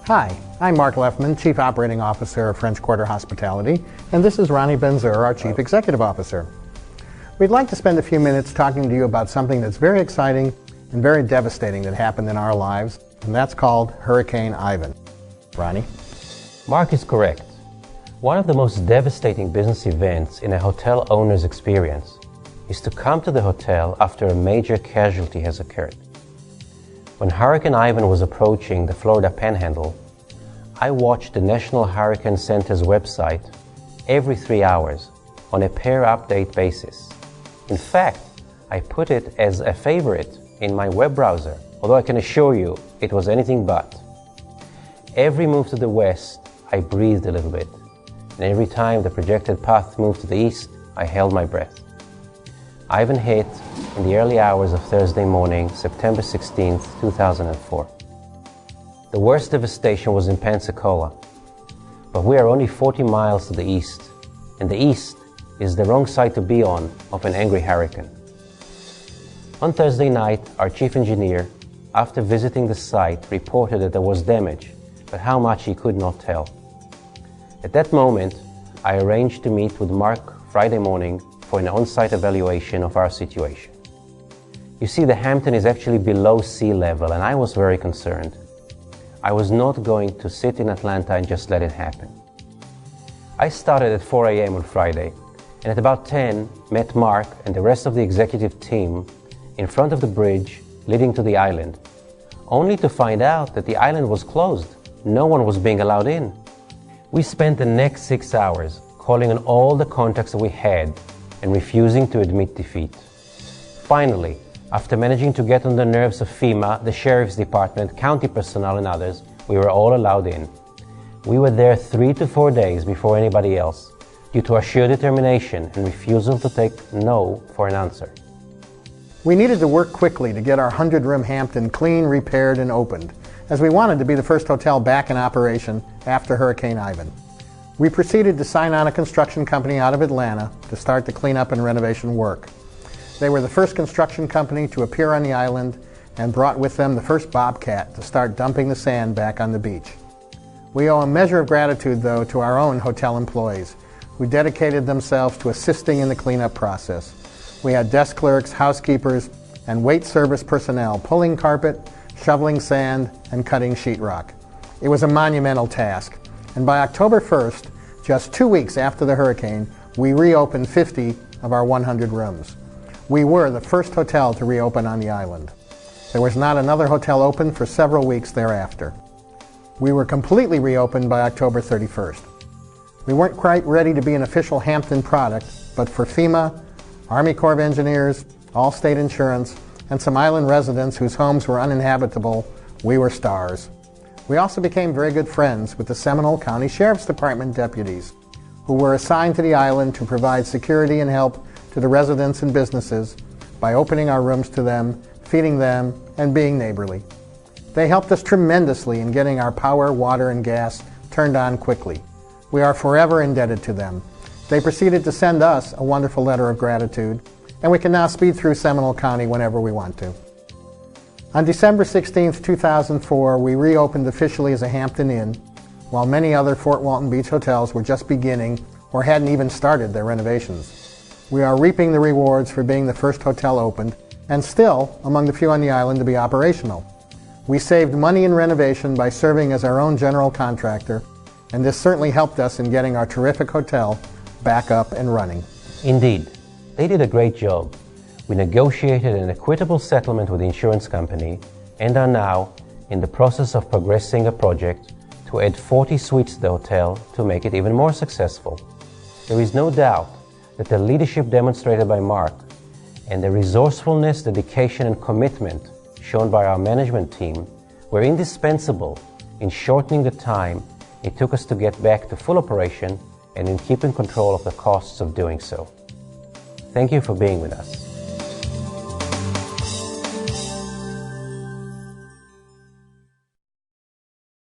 Hi, I'm Mark Leffman, Chief Operating Officer of French Quarter Hospitality, and this is Ronnie Ben-Zur, our Chief Executive Officer. We'd like to spend a few minutes talking to you about something that's very exciting and very devastating that happened in our lives, and that's called Hurricane Ivan. Ronnie? Mark is correct. One of the most devastating business events in a hotel owner's experience is to come to the hotel after a major casualty has occurred. When Hurricane Ivan was approaching the Florida Panhandle, I watched the National Hurricane Center's website every 3 hours on a per-update basis. In fact, I put it as a favorite in my web browser, although I can assure you it was anything but. Every move to the west, I breathed a little bit, and every time the projected path moved to the east, I held my breath. Ivan hit in the early hours of Thursday morning, September 16, 2004. The worst devastation was in Pensacola, but we are only 40 miles to the east, and the east is the wrong side to be on of an angry hurricane. On Thursday night, our chief engineer, after visiting the site, reported that there was damage, but how much he could not tell. At that moment, I arranged to meet with Mark Friday morning for an on-site evaluation of our situation. You see, the Hampton is actually below sea level, and I was very concerned. I was not going to sit in Atlanta and just let it happen. I started at 4 a.m. on Friday, and at about 10, met Mark and the rest of the executive team in front of the bridge leading to the island, only to find out that the island was closed. No one was being allowed in. We spent the next 6 hours calling on all the contacts that we had and refusing to admit defeat. Finally, after managing to get on the nerves of FEMA, the Sheriff's Department, county personnel and others, we were all allowed in. We were there 3 to 4 days before anybody else, due to our sheer determination and refusal to take no for an answer. We needed to work quickly to get our 100-room Hampton clean, repaired, and opened, as we wanted to be the first hotel back in operation after Hurricane Ivan. We proceeded to sign on a construction company out of Atlanta to start the cleanup and renovation work. They were the first construction company to appear on the island and brought with them the first Bobcat to start dumping the sand back on the beach. We owe a measure of gratitude, though, to our own hotel employees, who dedicated themselves to assisting in the cleanup process. We had desk clerks, housekeepers, and wait service personnel pulling carpet, shoveling sand, and cutting sheetrock. It was a monumental task, and by October 1st, just 2 weeks after the hurricane, we reopened 50 of our 100 rooms. We were the first hotel to reopen on the island. There was not another hotel open for several weeks thereafter. We were completely reopened by October 31st. We weren't quite ready to be an official Hampton product, but for FEMA, Army Corps of Engineers, Allstate Insurance, and some island residents whose homes were uninhabitable, we were stars. We also became very good friends with the Seminole County Sheriff's Department deputies, who were assigned to the island to provide security and help to the residents and businesses by opening our rooms to them, feeding them, and being neighborly. They helped us tremendously in getting our power, water, and gas turned on quickly. We are forever indebted to them. They proceeded to send us a wonderful letter of gratitude, and we can now speed through Seminole County whenever we want to. On December 16, 2004, we reopened officially as a Hampton Inn, while many other Fort Walton Beach hotels were just beginning or hadn't even started their renovations. We are reaping the rewards for being the first hotel opened, and still among the few on the island to be operational. We saved money in renovation by serving as our own general contractor, and this certainly helped us in getting our terrific hotel back up and running. Indeed, they did a great job. We negotiated an equitable settlement with the insurance company and are now in the process of progressing a project to add 40 suites to the hotel to make it even more successful. There is no doubt that the leadership demonstrated by Mark and the resourcefulness, dedication, and commitment shown by our management team were indispensable in shortening the time it took us to get back to full operation and in keeping control of the costs of doing so. Thank you for being with us.